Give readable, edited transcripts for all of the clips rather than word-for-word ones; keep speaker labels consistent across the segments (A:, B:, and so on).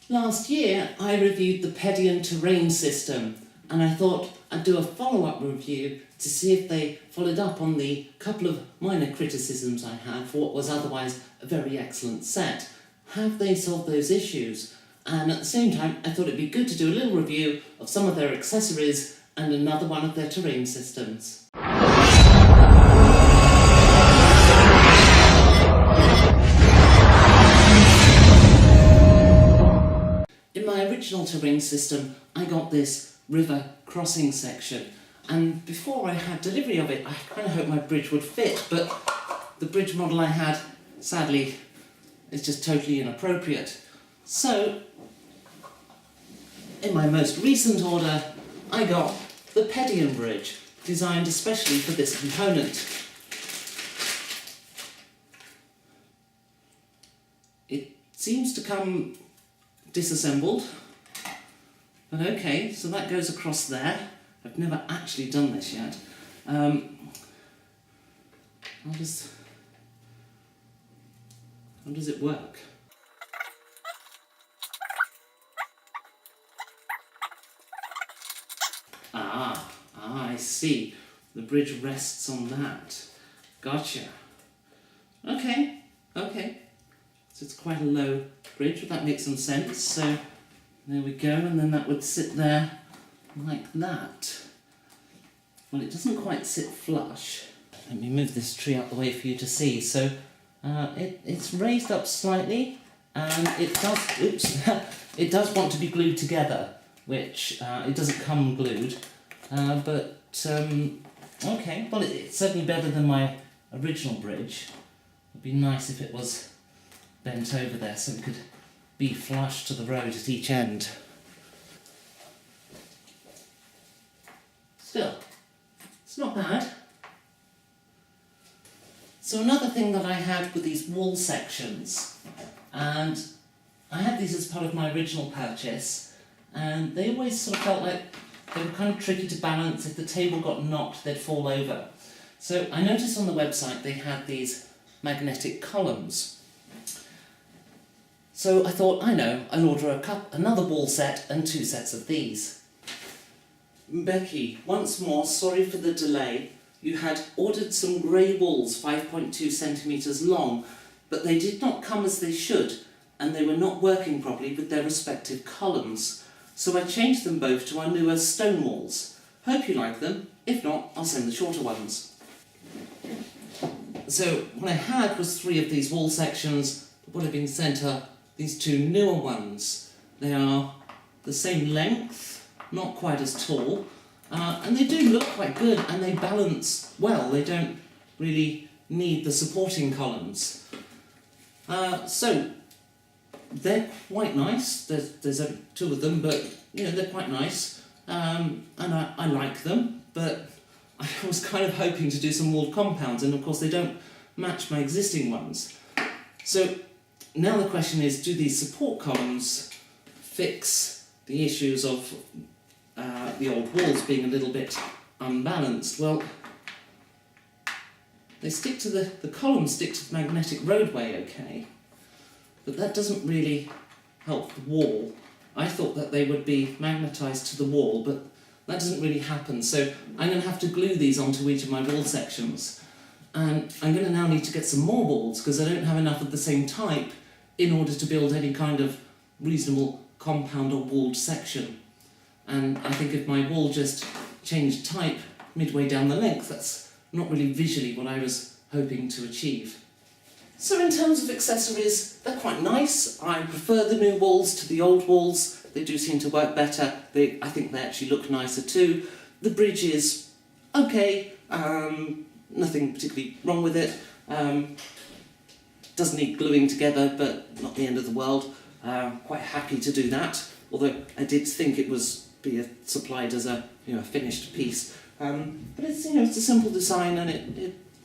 A: Last year I reviewed the Pedion terrain system and I thought I'd do a follow-up review to see if they followed up on the couple of minor criticisms I had for what was otherwise a very excellent set. Have they solved those issues? And at the same time I thought it'd be good to do a little review of some of their accessories and another one of their terrain systems. In my original terrain system, I got this river crossing section, and before I had delivery of it, I kind of hoped my bridge would fit, but the bridge model I had, sadly, is just totally inappropriate. So, in my most recent order, I got the Pedion bridge, designed especially for this component. It seems to come disassembled, but okay, so that goes across there. I've never actually done this yet. How does it work? I see. The bridge rests on that. Gotcha. Okay. So it's quite a low bridge, but that makes some sense. So there we go, and then that would sit there like that. Well, it doesn't quite sit flush. Let me move this tree out the way for you to see. So it's raised up slightly, and it does. Oops, it does want to be glued together, which it doesn't come glued. But okay. Well, it's certainly better than my original bridge. It'd be nice if it was bent over there so it could be flush to the road at each end. Still, it's not bad. So another thing that I had were these wall sections, and I had these as part of my original purchase, and they always sort of felt like they were kind of tricky to balance. If the table got knocked, they'd fall over. So I noticed on the website they had these magnetic columns. So I thought, I'll order another wall set and 2 sets of these. Becky, once more, sorry for the delay. You had ordered some grey walls 5.2 centimetres long, but they did not come as they should, and they were not working properly with their respective columns. So I changed them both to our newer stone walls. Hope you like them. If not, I'll send the shorter ones. So what I had was 3 of these wall sections. What I've been sent are these 2 newer ones. They are the same length, not quite as tall, and they do look quite good, and they balance well. They don't really need the supporting columns. So they're quite nice. There's 2 of them, but they're quite nice, and I like them. But I was kind of hoping to do some walled compounds, and of course they don't match my existing ones. So now the question is, do these support columns fix the issues of the old walls being a little bit unbalanced? Well, they stick to the columns stick to the magnetic roadway, okay, but that doesn't really help the wall. I thought that they would be magnetised to the wall, but that doesn't really happen, so I'm going to have to glue these onto each of my wall sections. And I'm going to now need to get some more walls, because I don't have enough of the same type in order to build any kind of reasonable compound or walled section. And I think if my wall just changed type midway down the length, that's not really visually what I was hoping to achieve. So in terms of accessories, they're quite nice. I prefer the new walls to the old walls. They do seem to work better. I think they actually look nicer too. The bridge is okay, nothing particularly wrong with it. Does need gluing together, but not the end of the world. Quite happy to do that, although I did think it was supplied as a finished piece. But it's it's a simple design, and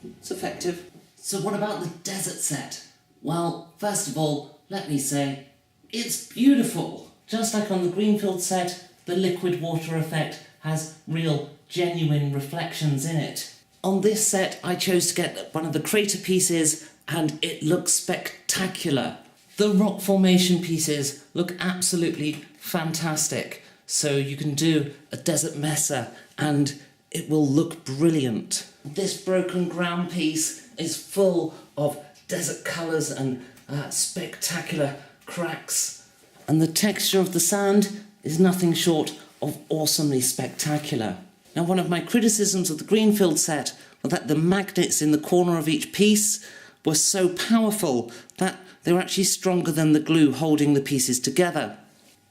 A: it's effective. So what about the desert set? Well, first of all, let me say, it's beautiful. Just like on the Greenfield set, the liquid water effect has real, genuine reflections in it. On this set, I chose to get one of the crater pieces, and it looks spectacular. The rock formation pieces look absolutely fantastic. So you can do a desert mesa and it will look brilliant. This broken ground piece is full of desert colours and spectacular cracks. And the texture of the sand is nothing short of awesomely spectacular. Now, one of my criticisms of the Greenfield set was that the magnets in the corner of each piece were so powerful that they were actually stronger than the glue holding the pieces together.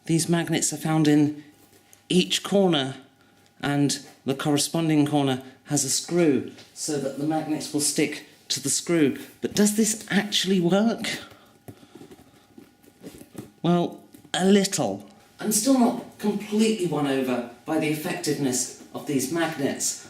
A: These magnets are found in each corner, and the corresponding corner has a screw so that the magnets will stick to the screw. But does this actually work? Well, a little. I'm still not completely won over by the effectiveness of these magnets.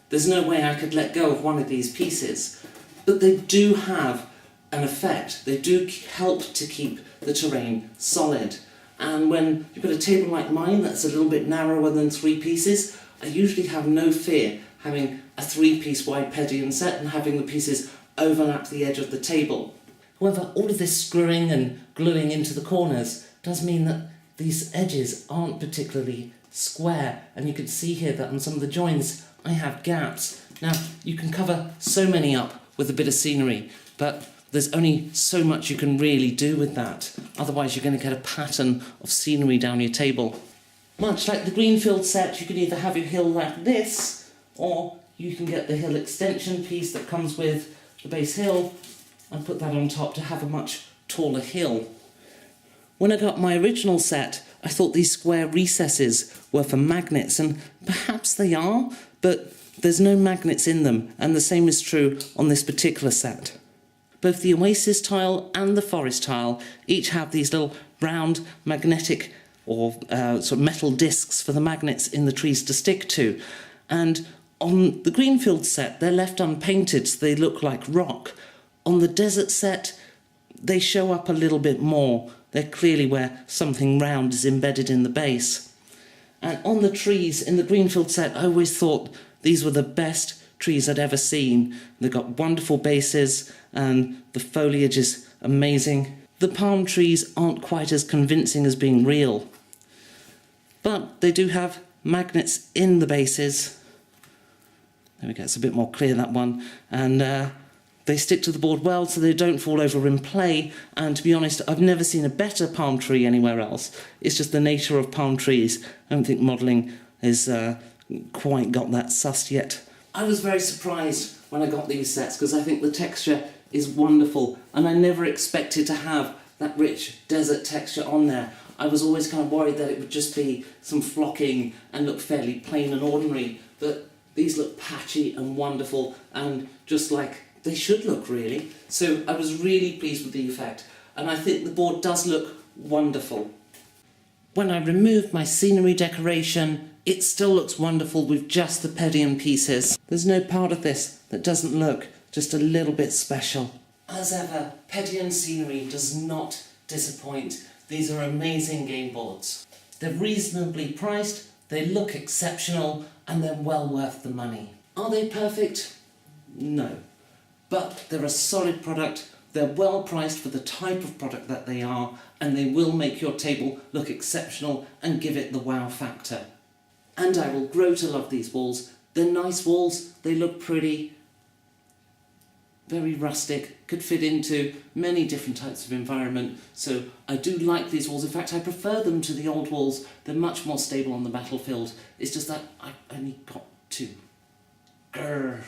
A: There's no way I could let go of one of these pieces. But they do have an effect. They do help to keep the terrain solid. And when you've got a table like mine that's a little bit narrower than 3 pieces, I usually have no fear having a 3-piece wide Pedion set and having the pieces overlap the edge of the table. However, all of this screwing and gluing into the corners does mean that these edges aren't particularly square, and you can see here that on some of the joints I have gaps. Now, you can cover so many up with a bit of scenery, but there's only so much you can really do with that. Otherwise, you're going to get a pattern of scenery down your table. Much like the Greenfield set, you can either have your hill like this, or you can get the hill extension piece that comes with the base hill and put that on top to have a much taller hill. When I got my original set, I thought these square recesses were for magnets, and perhaps they are, but there's no magnets in them, and the same is true on this particular set. Both the Oasis tile and the Forest tile each have these little round magnetic or sort of metal discs for the magnets in the trees to stick to. And on the Greenfield set, they're left unpainted, so they look like rock. On the Desert set, they show up a little bit more. They're clearly where something round is embedded in the base. And on the trees in the Greenfield set, I always thought these were the best trees I'd ever seen. They've got wonderful bases and the foliage is amazing. The palm trees aren't quite as convincing as being real, but they do have magnets in the bases. There we go, it's a bit more clear, that one. And they stick to the board well so they don't fall over in play. And to be honest, I've never seen a better palm tree anywhere else. It's just the nature of palm trees. I don't think modelling has quite got that sussed yet. I was very surprised when I got these sets because I think the texture is wonderful, and I never expected to have that rich desert texture on there. I was always kind of worried that it would just be some flocking and look fairly plain and ordinary, but these look patchy and wonderful and just like they should look, really. So I was really pleased with the effect, and I think the board does look wonderful. When I removed my scenery decoration, it still looks wonderful with just the Pedion pieces. There's no part of this that doesn't look just a little bit special. As ever, Pedion scenery does not disappoint. These are amazing game boards. They're reasonably priced, they look exceptional, and they're well worth the money. Are they perfect? No. But they're a solid product, they're well priced for the type of product that they are, and they will make your table look exceptional and give it the wow factor. And I will grow to love these walls. They're nice walls, they look pretty, very rustic, could fit into many different types of environment. So I do like these walls. In fact, I prefer them to the old walls. They're much more stable on the battlefield. It's just that I only got 2. Grrr.